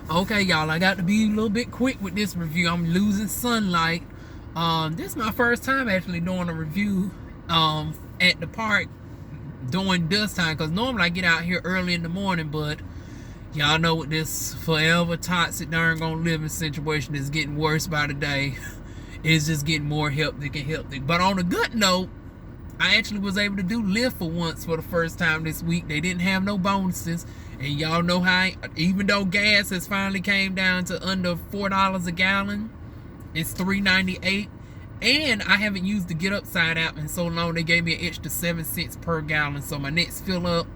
Okay, y'all, I got to be a little bit quick with this review. I'm losing sunlight. This is my first time actually doing a review at the park during dust time, because normally I get out here early in the morning, but y'all know what this forever toxic darn gonna living situation is getting worse by the day. It's just getting more hectic and hectic. But on a good note, I actually was able to do Lyft for once for the first time this week. They didn't have no bonuses. And y'all know how, even though gas has finally came down to under $4 a gallon, it's $3.98. And I haven't used the Get Upside app in so long, they gave me an extra 7 cents per gallon. So my next fill up,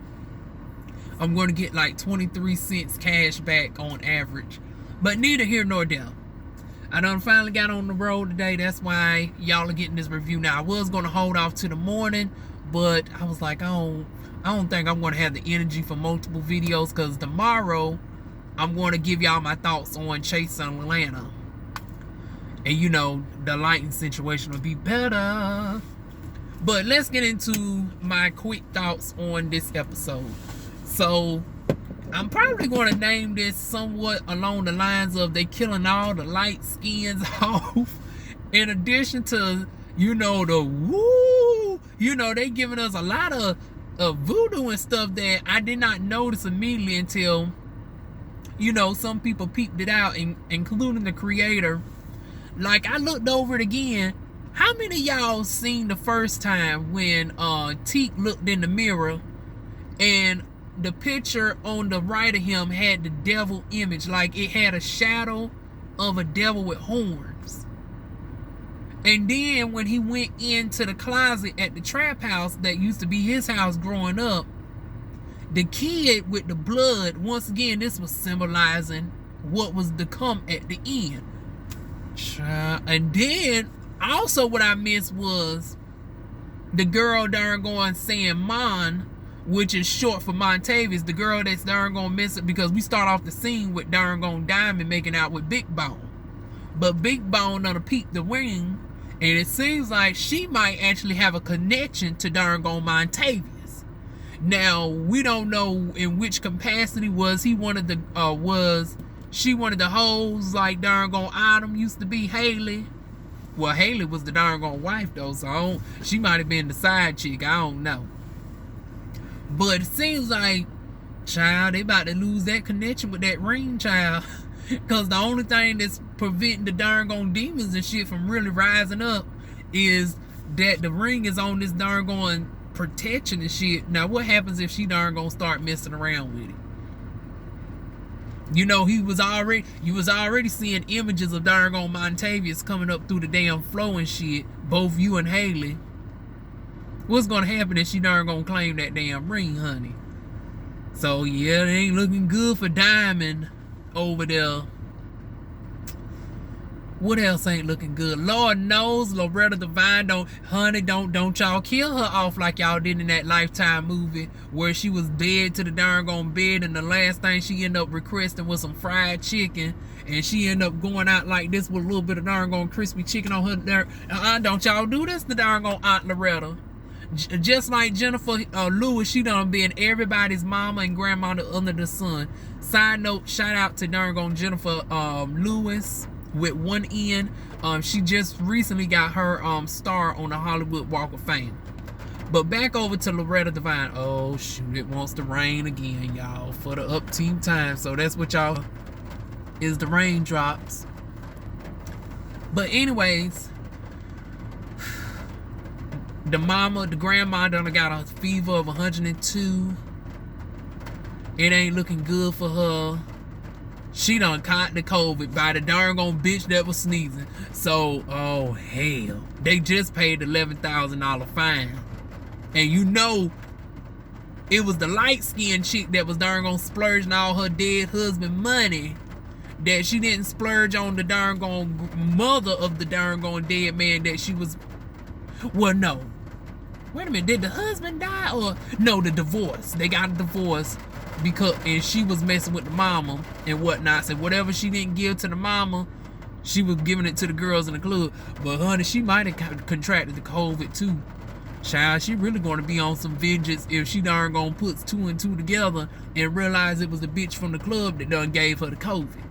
I'm going to get like 23 cents cash back on average. But neither here nor there. I done finally got on the road today. That's why y'all are getting this review now. I was going to hold off to the morning, but I was like, I don't think I'm going to have the energy for multiple videos, because tomorrow I'm going to give y'all my thoughts on Chase on Atlanta. And you know, the lighting situation will be better. But let's get into my quick thoughts on this episode. So I'm probably going to name this somewhat along the lines of they killing all the light skins off. In addition to, you know, the woo, you know, they giving us a lot of voodoo and stuff that I did not notice immediately until, you know, some people peeped it out, including the creator. Like, I looked over it again. How many of y'all seen the first time when Teak looked in the mirror and the picture on the right of him had the devil image, like it had a shadow of a devil with horns? And then when he went into the closet at the trap house that used to be his house growing up, the kid with the blood, once again, this was symbolizing what was to come at the end. And then also what I missed was the girl darn going saying Mon, which is short for Montavious, the girl that's darn gonna miss it, because we start off the scene with darn gone Diamond making out with Big Bone. But Big Bone done peeped the ring, and it seems like she might actually have a connection to darn gone Montavious. Now, we don't know in which capacity. Was he one of the was she one of the hoes like darn gone Autumn used to be Haley? Well, Haley was the darn gone wife though, so she might have been the side chick, I don't know. But it seems like, child, they about to lose that connection with that ring, child. Because the only thing that's preventing the darn gone demons and shit from really rising up is that the ring is on this darn gone protection and shit. Now, what happens if she darn gonna start messing around with it? You know, you was already seeing images of darn gone Montavious coming up through the damn flow and shit, both you and Haley. What's gonna happen if she darn gonna claim that damn ring, honey? So yeah, it ain't looking good for Diamond over there. What else ain't looking good? Lord knows, Loretta Devine, don't y'all kill her off like y'all did in that Lifetime movie where she was dead to the darn gone bed, and the last thing she ended up requesting was some fried chicken, and she ended up going out like this with a little bit of darn gone crispy chicken on her there. Don't y'all do this to darn gone Aunt Loretta. Just like Jennifer Lewis, she done been everybody's mama and grandmother under the sun. Side note, shout out to darn gone Jennifer Lewis with one N. She just recently got her star on the Hollywood Walk of Fame. But back over to Loretta Devine. Oh shoot, it wants to rain again, y'all, for the up team time. So that's what y'all is, the raindrops. But anyways, the grandma done got a fever of 102. It ain't looking good for her. She done caught the COVID by the darn gone bitch that was sneezing. So, oh hell. They just paid the $11,000 fine. And you know, it was the light-skinned chick that was darn gone splurging all her dead husband money, that she didn't splurge on the darn gone mother of the darn gone dead man that she was. Well, no. Wait a minute, did the husband die? Or no, the divorce. They got a divorce because, and she was messing with the mama and whatnot. So whatever she didn't give to the mama, she was giving it to the girls in the club. But honey, she might have contracted the COVID too. Child, she really gonna be on some vengeance if she darn gonna put two and two together and realize it was the bitch from the club that done gave her the COVID.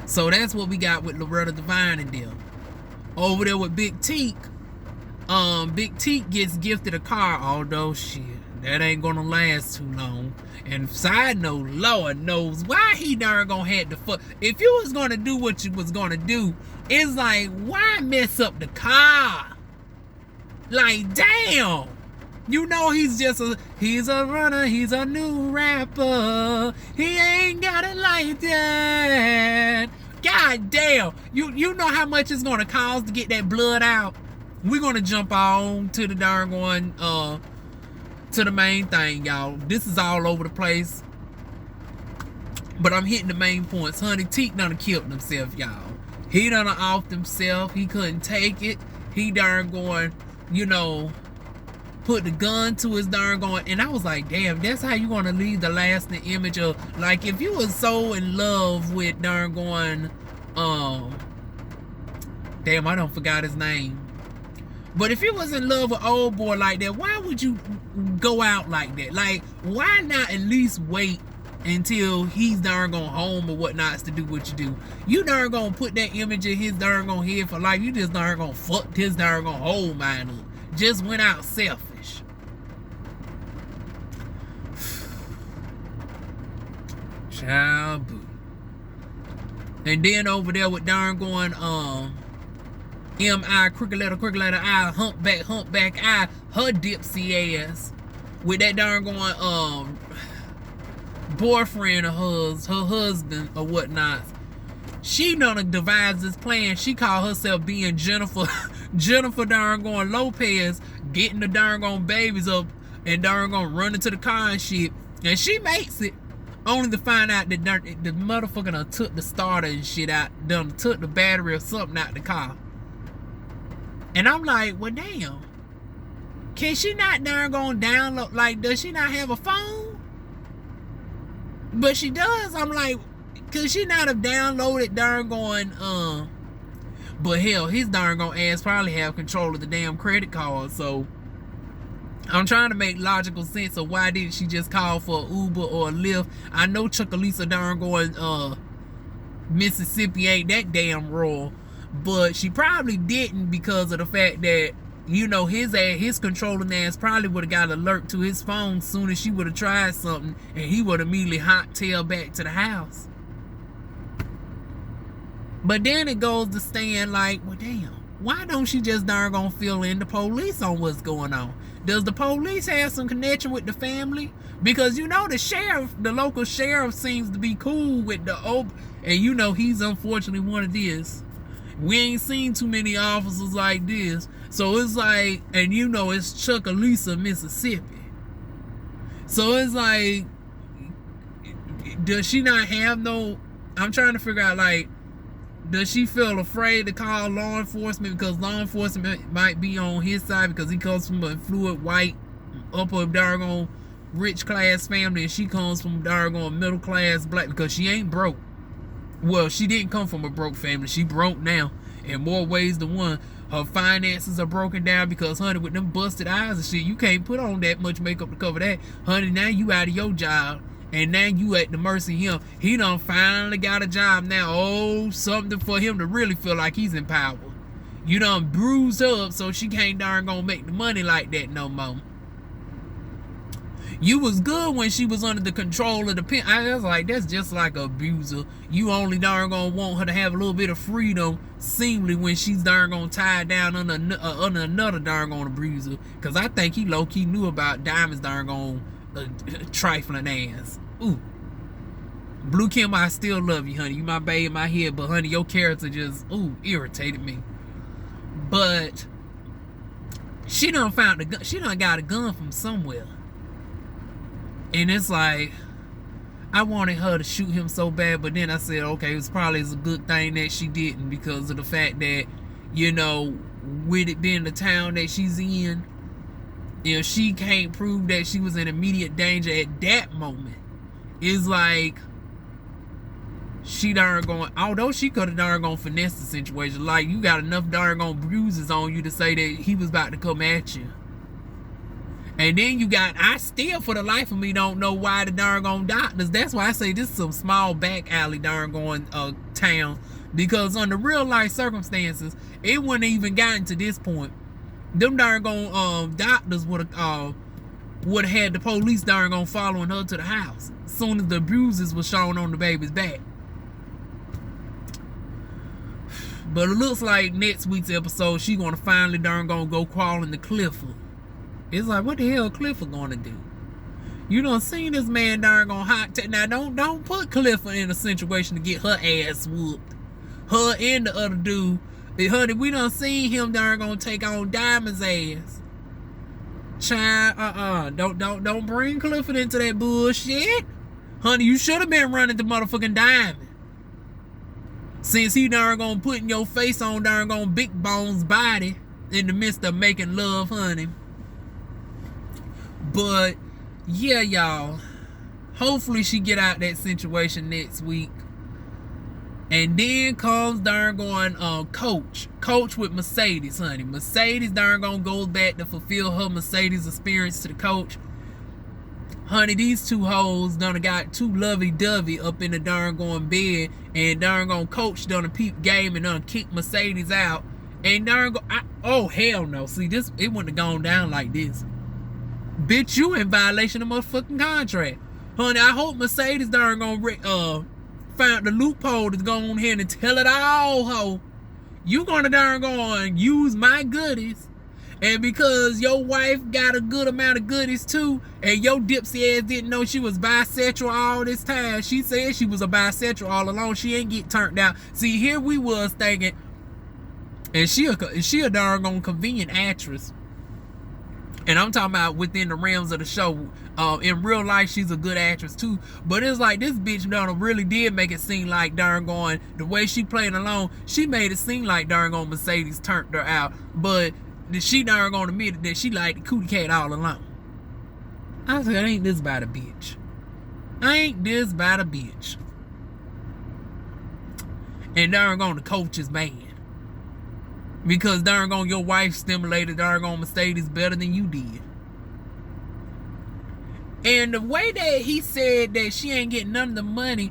So that's what we got with Loretta Devine and them. Over there with Big Teak, Big Teak gets gifted a car, although shit, that ain't gonna last too long. And side note, Lord knows why he darn gonna had to fuck. If you was gonna do what you was gonna do, it's like, why mess up the car? Like, damn. You know he's a runner, he's a new rapper. He ain't got it like that. God damn. You know how much it's gonna cost to get that blood out? We're gonna jump on to the darn one, to the main thing, y'all. This is all over the place, but I'm hitting the main points. Honey, Teak done killed himself, y'all. He done offed himself. He couldn't take it. He darn going, you know, put the gun to his darn going. And I was like, damn, that's how you want to leave the lasting image of, like, if you was so in love with darn going, damn, I don't forgot his name. But if you was in love with old boy like that, why would you go out like that? Like, why not at least wait until he's darn gone home or whatnots to do what you do? You darn gonna put that image in his darn gone head for life. You just darn gonna fuck his darn gone whole mind up. Just went out selfish. Child boo. And then over there with darn going, M.I. crooked letter I, humpback I, her dipsy ass with that darn going boyfriend of hers, her husband or whatnot. She done devised this plan. She called herself being Jennifer darn going Lopez, getting the darn going babies up and darn going running to the car and shit. And she makes it, only to find out that the motherfucker done took the starter and shit out, done took the battery or something out the car. And I'm like, well, damn. Can she not darn going download? Like, does she not have a phone? But she does. I'm like, could she not have downloaded darn going, but hell, his darn going ass probably have control of the damn credit card. So I'm trying to make logical sense of why didn't she just call for an Uber or a Lyft? I know Chuckalisa darn going, Mississippi ain't that damn rural. But she probably didn't because of the fact that, you know, his controlling ass probably would have got an alert to his phone soon as she would have tried something, and he would immediately hot tail back to the house. But then it goes to staying like, well, damn, why don't she just darn gonna fill in the police on what's going on? Does the police have some connection with the family? Because, you know, the local sheriff seems to be cool with the and you know he's unfortunately one of this. We ain't seen too many officers like this. So it's like, and you know it's Chuckalisa, Mississippi. So it's like, does she not have no, I'm trying to figure out, like, does she feel afraid to call law enforcement because law enforcement might be on his side because he comes from a fluid white, upper doggone rich class family, and she comes from doggone middle class black because she ain't broke. Well, she didn't come from a broke family. She broke now in more ways than one. Her finances are broken down because, honey, with them busted eyes and shit, you can't put on that much makeup to cover that. Honey, now you out of your job, and now you at the mercy of him. He done finally got a job now. Oh, something for him to really feel like he's in power. You done bruised her up so she can't darn gonna make the money like that no more. You was good when she was under the control of the pen. I was like, that's just like an abuser. You only darn gonna want her to have a little bit of freedom seemingly when she's darn gonna tie down under another darn gonna abuser. Cause I think he low-key knew about Diamond's darn gonna trifling ass. Ooh. Blue Kim, I still love you, honey. You my babe in my head, but honey, your character just, irritated me. But she done found the gun. She done got a gun from somewhere. And it's like, I wanted her to shoot him so bad, but then I said, okay, it was probably a good thing that she didn't because of the fact that, you know, with it being the town that she's in, you know, she can't prove that she was in immediate danger at that moment. It's like, she darn going, although she could have darn gone finesse the situation, like you got enough darn gone bruises on you to say that he was about to come at you. And then you got, I still for the life of me don't know why the darn gone doctors, that's why I say this is some small back alley darn going town, because under real life circumstances, it wouldn't have even gotten to this point. Them darn gone doctors would have had the police darn gone following her to the house as soon as the bruises were shown on the baby's back. But it looks like next week's episode, she gonna finally darn gonna go crawling to Clifford. It's like, what the hell Clifford gonna do? You done seen this man darn gonna now don't put Clifford in a situation to get her ass whooped. Her and the other dude. Honey, we done seen him darn gonna take on Diamond's ass. Child, don't bring Clifford into that bullshit. Honey, you should have been running the motherfucking Diamond. Since he darn gonna putting your face on darn gonna Big Bone's body in the midst of making love, honey. But yeah, y'all, hopefully she get out that situation next week. And then comes darn going Coach with Mercedes, honey. Mercedes darn gonna go back to fulfill her Mercedes experience to the Coach. Honey, these two hoes done got too lovey-dovey up in the darn going bed, and darn gone Coach done a peep game and done kick Mercedes out. And darn go, oh hell no. See, this, it wouldn't have gone down like this. Bitch, you in violation of motherfucking contract. Honey, I hope Mercedes darn gonna find the loophole to go on here and tell it all, ho. You gonna darn go and use my goodies, and because your wife got a good amount of goodies too, and your dipsy ass didn't know she was bisexual all this time. She said she was a bisexual all along. She ain't get turned out. See, here we was thinking, and she a darn gone convenient actress. And I'm talking about within the realms of the show. In real life, she's a good actress too. But it's like this bitch done really did make it seem like darn going, the way she played along, she made it seem like darn going Mercedes turned her out. But she darn gonna admit that she liked the cootie cat all along. I said, ain't this about a bitch? Ain't this about a bitch? And darn gone the Coach is mad. Because darn gone your wife stimulated darn gone Mercedes better than you did. And the way that he said that she ain't getting none of the money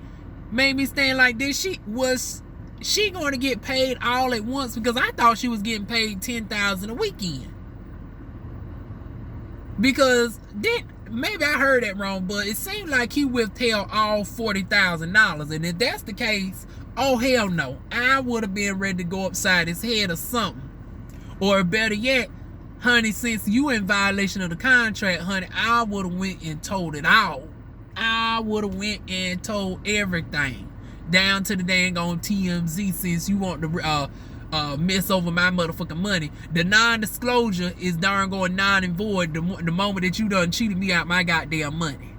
made me stand like this. She going to get paid all at once? Because I thought she was getting paid $10,000 a weekend. Because maybe I heard that wrong, but it seemed like he withheld all $40,000. And if that's the case, oh hell no, I would have been ready to go upside his head or something. Or better yet, honey, since you in violation of the contract, honey, I would have went and told it all. I would have went and told everything, down to the dang on TMZ, since you want to mess over my motherfucking money. The non-disclosure is darn going non and void the moment that you done cheated me out my goddamn money.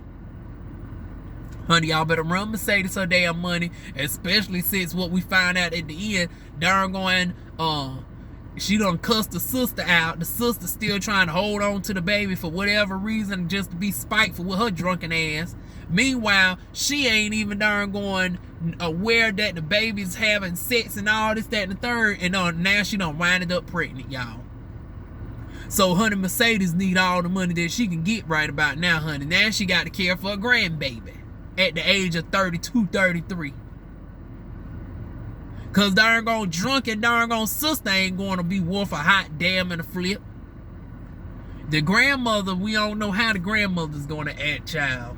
Honey, y'all better run Mercedes her damn money, especially since what we found out at the end, darn going, she done cussed the sister out. The sister still trying to hold on to the baby for whatever reason, just to be spiteful with her drunken ass. Meanwhile, she ain't even darn going aware that the baby's having sex and all this, that, and the third, and now she done winded up pregnant, y'all. So, honey, Mercedes need all the money that she can get right about now, honey. Now she got to care for a grandbaby at the age of 32, 33. Cause darn gone drunk and darn gone sister ain't going to be worth a hot damn and a flip. The grandmother, we don't know how the grandmother's going to act, child.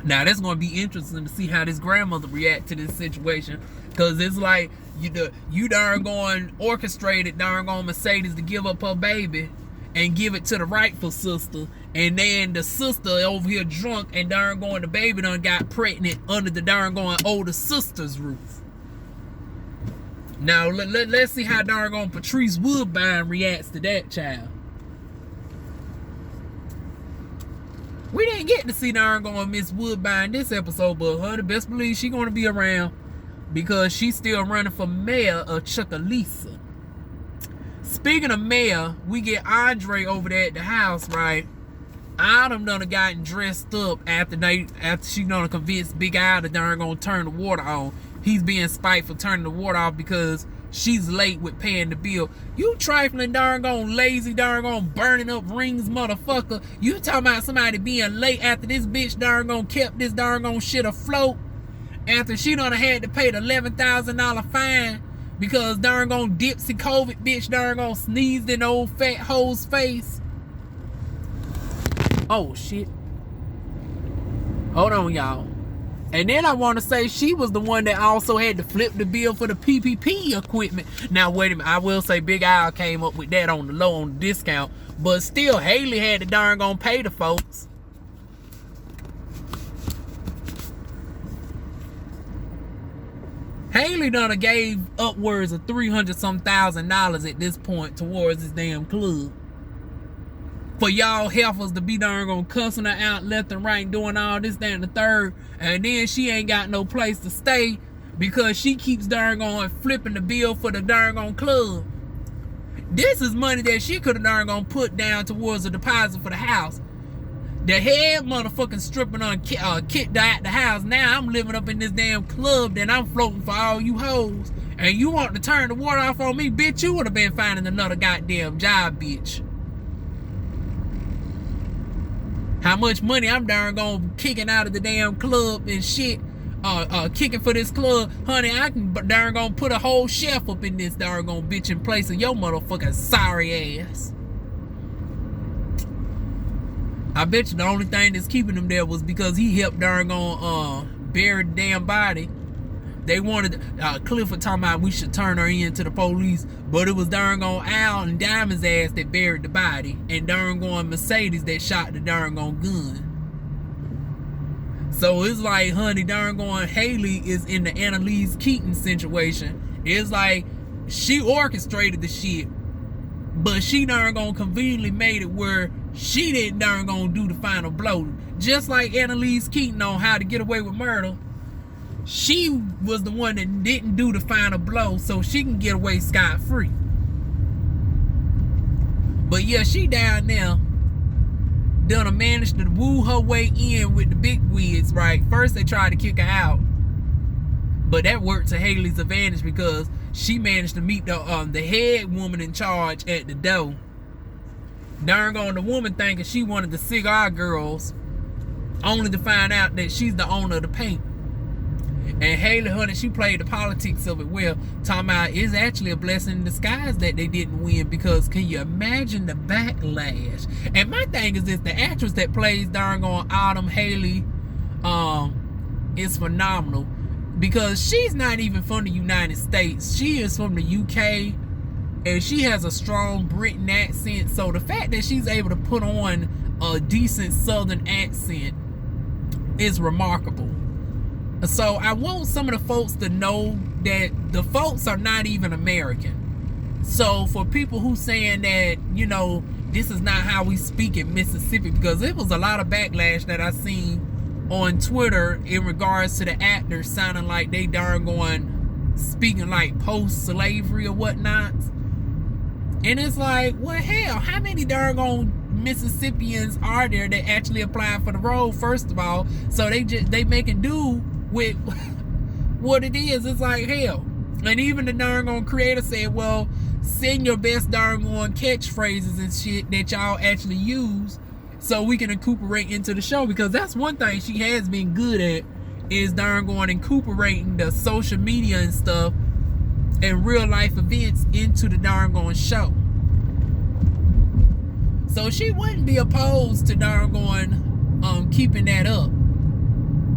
Now that's going to be interesting to see how this grandmother react to this situation. Cause it's like you darn going orchestrated darn gone Mercedes to give up her baby and give it to the rightful sister, and then the sister over here drunk and darn going the baby done got pregnant under the darn going older sister's roof. Now let's see how darn gone Patrice Woodbine reacts to that, child. We didn't get to see darn going Miss Woodbine this episode, but honey, best believe she gonna be around because she's still running for mayor of Chucalissa. Speaking of mayor, we get Andre over there at the house, right? I done gotten dressed up after she done convinced Big Al to darn gonna turn the water on. He's being spiteful turning the water off because she's late with paying the bill. You trifling darn gone lazy darn gone burning up rings motherfucker. You talking about somebody being late after this bitch darn gone kept this darn gone shit afloat after she done had to pay the $11,000 fine because darn gone Dipsy COVID bitch darn gone sneezed in old fat hoe's face. Oh shit. Hold on, y'all. And then I want to say she was the one that also had to flip the bill for the PPP equipment. Now wait a minute, I will say Big Al came up with that on the low on the discount, but still Haley had to darn gonna pay the folks. Haley done gave upwards of $300-some-thousand at this point towards this damn club. For y'all heifers to be darn gonna cussing her out left and right, doing all this, that, and the third, and then she ain't got no place to stay because she keeps darn gonna flipping the bill for the darn gonna club. This is money that she could have darn gonna put down towards a deposit for the house. The head motherfucking stripping on kicked out the house. Now I'm living up in this damn club that I'm floating for all you hoes. And you want to turn the water off on me, bitch? You would have been finding another goddamn job, bitch. How much money I'm darn gonna kicking out of the damn club and shit, kicking for this club, honey. I can darn gonna put a whole chef up in this darn gonna bitch in place of your motherfucking sorry ass. I bet you the only thing that's keeping him there was because he helped darn gonna bury the damn body. They wanted Clifford talking about we should turn her in to the police, but it was darn gone Al and Diamond's ass that buried the body, and darn gone Mercedes that shot the darn gone gun. So it's like, honey, darn gone Haley is in the Annalise Keaton situation. It's like she orchestrated the shit, but she darn gone conveniently made it where she didn't darn gonna do the final blow. Just like Annalise Keaton on How to Get Away with Murder. She was the one that didn't do the final blow so she can get away scot-free. But yeah, she down there done managed to woo her way in with the big wigs, right? First they tried to kick her out, but that worked to Haley's advantage because she managed to meet the head woman in charge at the door. Darn gone the woman thinking she wanted the cigar girls, only to find out that she's the owner of the paint. And Haley, honey, she played the politics of it well, talking about it's actually a blessing in disguise that they didn't win, because can you imagine the backlash? And my thing is this, the actress that plays darn gone Autumn Haley is phenomenal, because she's not even from the United States. She is from the UK, and she has a strong Britain accent, so the fact that she's able to put on a decent Southern accent is remarkable. So I want some of the folks to know that the folks are not even American. So for people who saying that, you know, this is not how we speak in Mississippi, because it was a lot of backlash that I seen on Twitter in regards to the actors sounding like they darn going speaking like post-slavery or whatnot. And it's like, well, hell, how many darn gone Mississippians are there that actually applied for the role, first of all? So they making do with what it is. It's like, hell. And even the darn gone creator said, well, send your best darn gone catchphrases and shit that y'all actually use so we can incorporate into the show, because that's one thing she has been good at, is darn going incorporating the social media and stuff and real life events into the darn going show. So she wouldn't be opposed to darn going keeping that up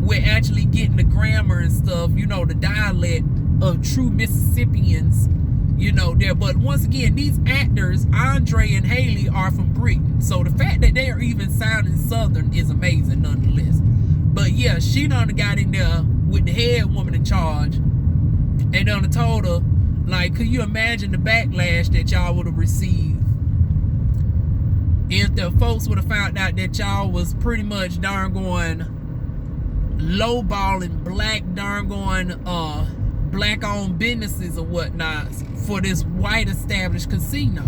with actually getting the grammar and stuff, you know, the dialect of true Mississippians, you know, there. But once again, these actors, Andre and Haley, are from Britain, so the fact that they are even sounding Southern is amazing nonetheless. But yeah, she done got in there with the head woman in charge and done told her, like, could you imagine the backlash that y'all would have received if the folks would have found out that y'all was pretty much darn going lowballing black darn going black owned businesses or whatnot for this white established casino.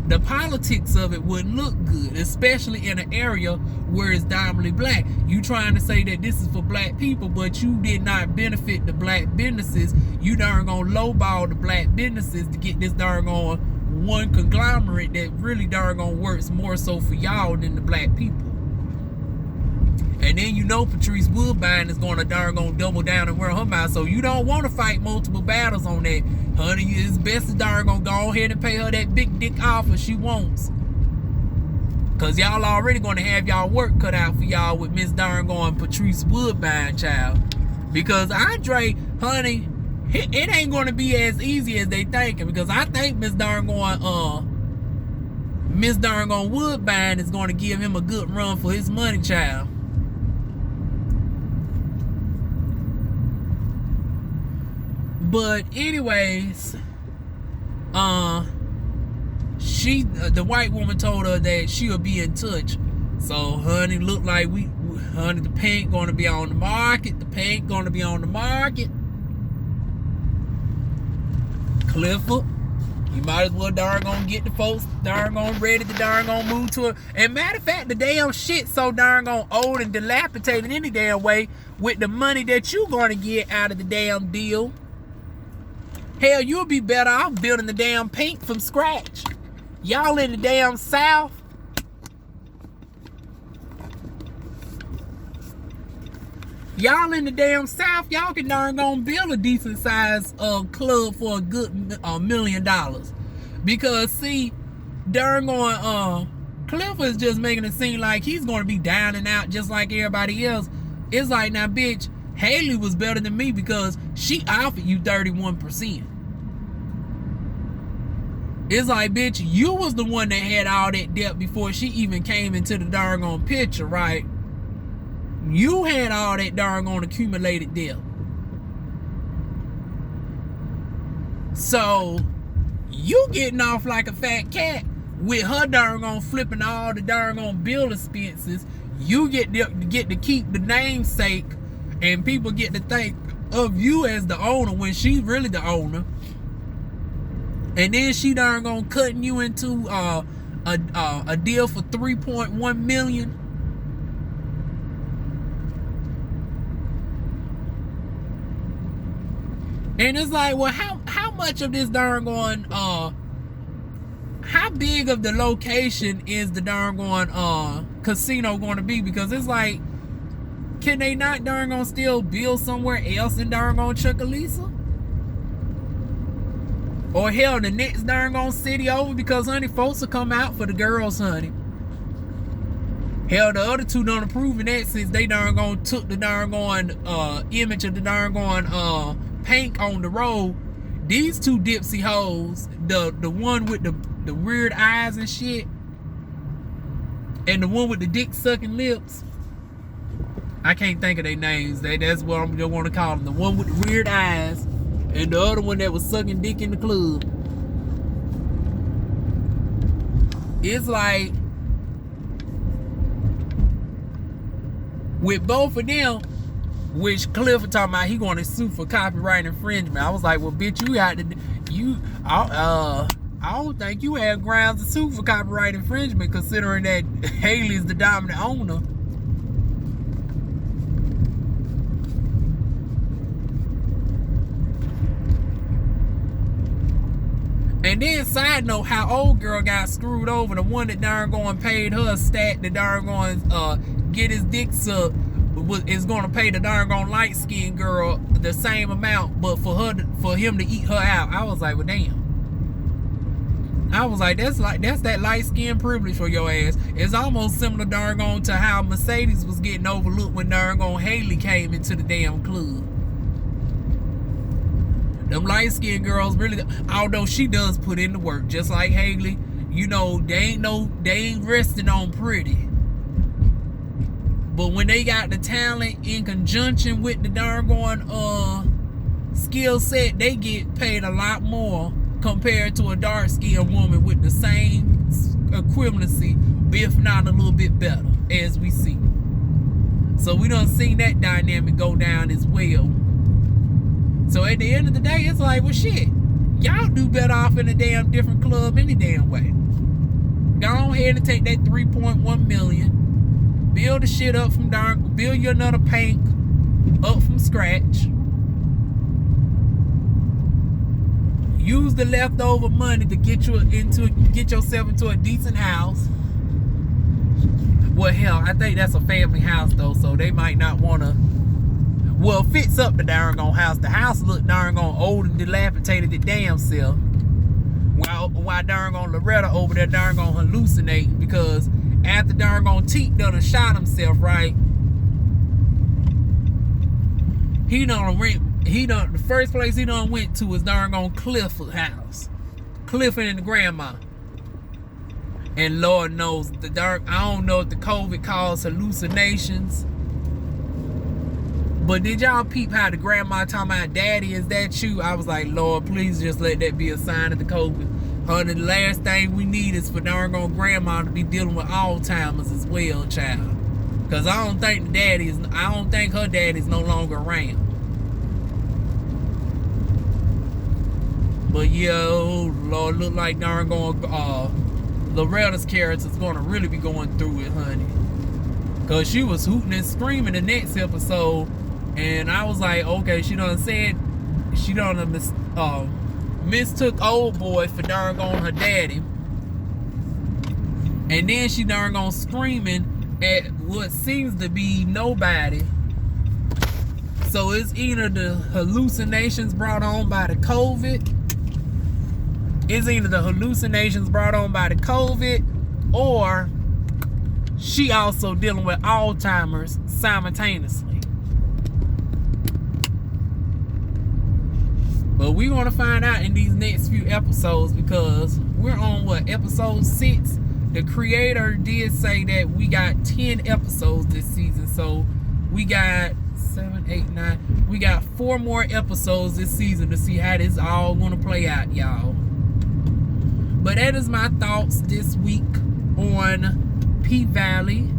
the politics of it wouldn't look good, especially in an area where it's dominantly black. You trying to say that this is for black people, but you did not benefit the black businesses. You darn gonna lowball the black businesses to get this darn on one conglomerate that really darn gonna works more so for y'all than the black people. And then you know Patrice Woodbine is gonna darn gonna double down and wear her mouth. So you don't want to fight multiple battles on that, honey. It's best to darn gonna go ahead and pay her that big dick offer she wants. Cause y'all already gonna have y'all work cut out for y'all with Miss darn going Patrice Woodbine, child. Because Andre, honey, it ain't gonna be as easy as they thinking. Because I think Miss darn going Woodbine is gonna give him a good run for his money, child. But anyways, the white woman told her that she'll be in touch. So, honey, look like honey, the paint gonna be on the market. The paint gonna be on the market. Clifford, you might as well darn gonna get the folks darn gonna ready to darn gonna move to it. And matter of fact, the damn shit so darn gonna old and dilapidated any damn way with the money that you gonna get out of the damn deal. Hell, you'll be better off building the damn paint from scratch. Y'all in the damn South. Y'all in the damn South, y'all can darn gonna build a decent sized club for a good $1 million. Because see, darn going Clifford is just making it seem like he's gonna be down and out just like everybody else. It's like, now bitch, Haley was better than me because she offered you 31%. It's like, bitch, you was the one that had all that debt before she even came into the doggone picture, right? You had all that doggone accumulated debt. So, you getting off like a fat cat with her doggone flipping all the doggone bill expenses. You get to keep the namesake, and people get to think of you as the owner when she's really the owner. And then she darn gonna cutting you into a deal for $3.1 million. And it's like, well, how much of this darn going how big of the location is the darn going casino going to be? Because it's like, can they not darn gonna still build somewhere else in darn gonna Chucalissa? Or hell, the next darn gonna city over, because honey, folks will come out for the girls, honey. Hell, the other two done approving that since they darn gonna took the darn going image of the darn going paint on the road. These two dipsy hoes, the one with the weird eyes and shit, and the one with the dick sucking lips. I can't think of their names. That's what I'm gonna want to call them. The one with the weird eyes, and the other one that was sucking dick in the club. It's like, with both of them, which Clifford talking about he going to sue for copyright infringement. I was like, well, bitch, I don't think you have grounds to sue for copyright infringement, considering that Haley's the dominant owner. And then, side note, how old girl got screwed over. The one that darn going paid her a stat, the darn going get his dick sucked, is going to pay the darn going light skinned girl the same amount, but for him to eat her out. I was like, well, damn. I was like, that's that light skin privilege for your ass. It's almost similar darn on to how Mercedes was getting overlooked when darn on Haley came into the damn club. Them light skinned girls really, although she does put in the work, just like Haley, you know, they ain't resting on pretty. But when they got the talent in conjunction with the darn skill set, they get paid a lot more compared to a dark skinned woman with the same equivalency, if not a little bit better, as we see. So we done seen that dynamic go down as well. So at the end of the day, it's like, well, shit, y'all do better off in a damn different club any damn way. go ahead and take that 3.1 million, build the shit up from darn, build you another paint up from scratch. Use the leftover money to get yourself into a decent house. Well, hell, I think that's a family house though, so they might not want to. Well, fix up the darn gone house. The house look darn gone old and dilapidated the damn self. While darn gone Loretta over there darn gone hallucinate because after darn gone Teak done shot himself, right? The first place he done went to was darn gone Clifford's house. Clifford and the grandma. And Lord knows I don't know if the COVID caused hallucinations. But did y'all peep how the grandma talking about, Daddy, is that you? I was like, Lord, please just let that be a sign of the COVID. Honey, the last thing we need is for darn gone grandma to be dealing with Alzheimer's as well, child. Cause I don't think her daddy's no longer around. But yo, Lord, look like darn gone Loretta's character's gonna really be going through it, honey. Cause she was hooting and screaming the next episode. And I was like, okay, she done mistook old boy for darn gone her daddy. And then she darn gone screaming at what seems to be nobody. So it's either the hallucinations brought on by the COVID. Or she also dealing with Alzheimer's simultaneously. But we're going to find out in these next few episodes because we're on what, episode 6? The creator did say that we got 10 episodes this season. So we got 7, 8, 9. We got 4 more episodes this season to see how this all going to play out, y'all. But that is my thoughts this week on PValley.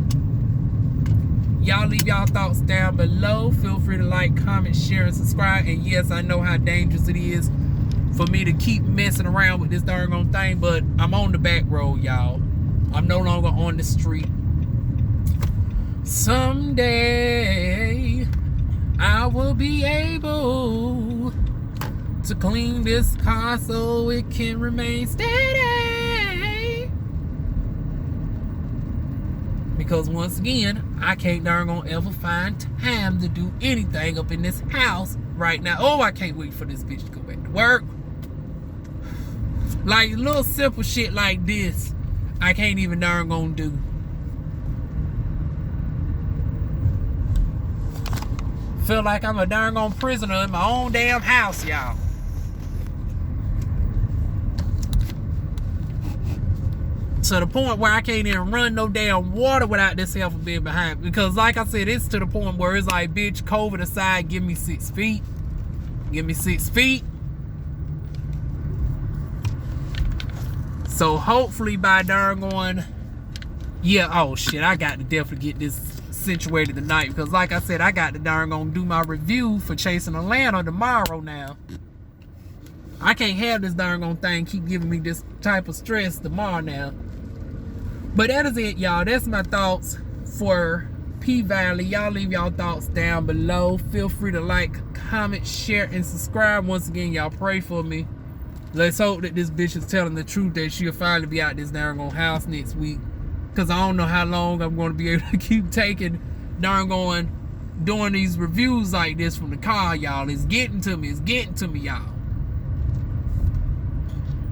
Y'all leave y'all thoughts down below. Feel free to like, comment, share, and subscribe. And yes, I know how dangerous it is for me to keep messing around with this darn gone thing, but I'm on the back road, y'all. I'm no longer on the street. Someday I will be able to clean this car so it can remain steady. Because once again, I can't darn gonna ever find time to do anything up in this house right now. Oh, I can't wait for this bitch to go back to work. Like little simple shit like this, I can't even darn gonna do. Feel like I'm a darn gone prisoner in my own damn house, y'all. To the point where I can't even run no damn water without this helper being behind. Because like I said, it's to the point where it's like, bitch, COVID aside, give me 6 feet. Give me 6 feet. So hopefully by darn going, yeah, oh shit, I got to definitely get this situated tonight. Because like I said, I got to darn gonna do my review for Chasing Atlanta tomorrow now. I can't have this darn gone thing keep giving me this type of stress tomorrow now. But that is it, y'all. That's my thoughts for PValley. Y'all leave y'all thoughts down below. Feel free to like, comment, share, and subscribe. Once again, y'all pray for me. Let's hope that this bitch is telling the truth, that she'll finally be out this darn gone house next week. Because I don't know how long I'm going to be able to keep taking darn going doing these reviews like this from the car, y'all. It's getting to me. It's getting to me, y'all.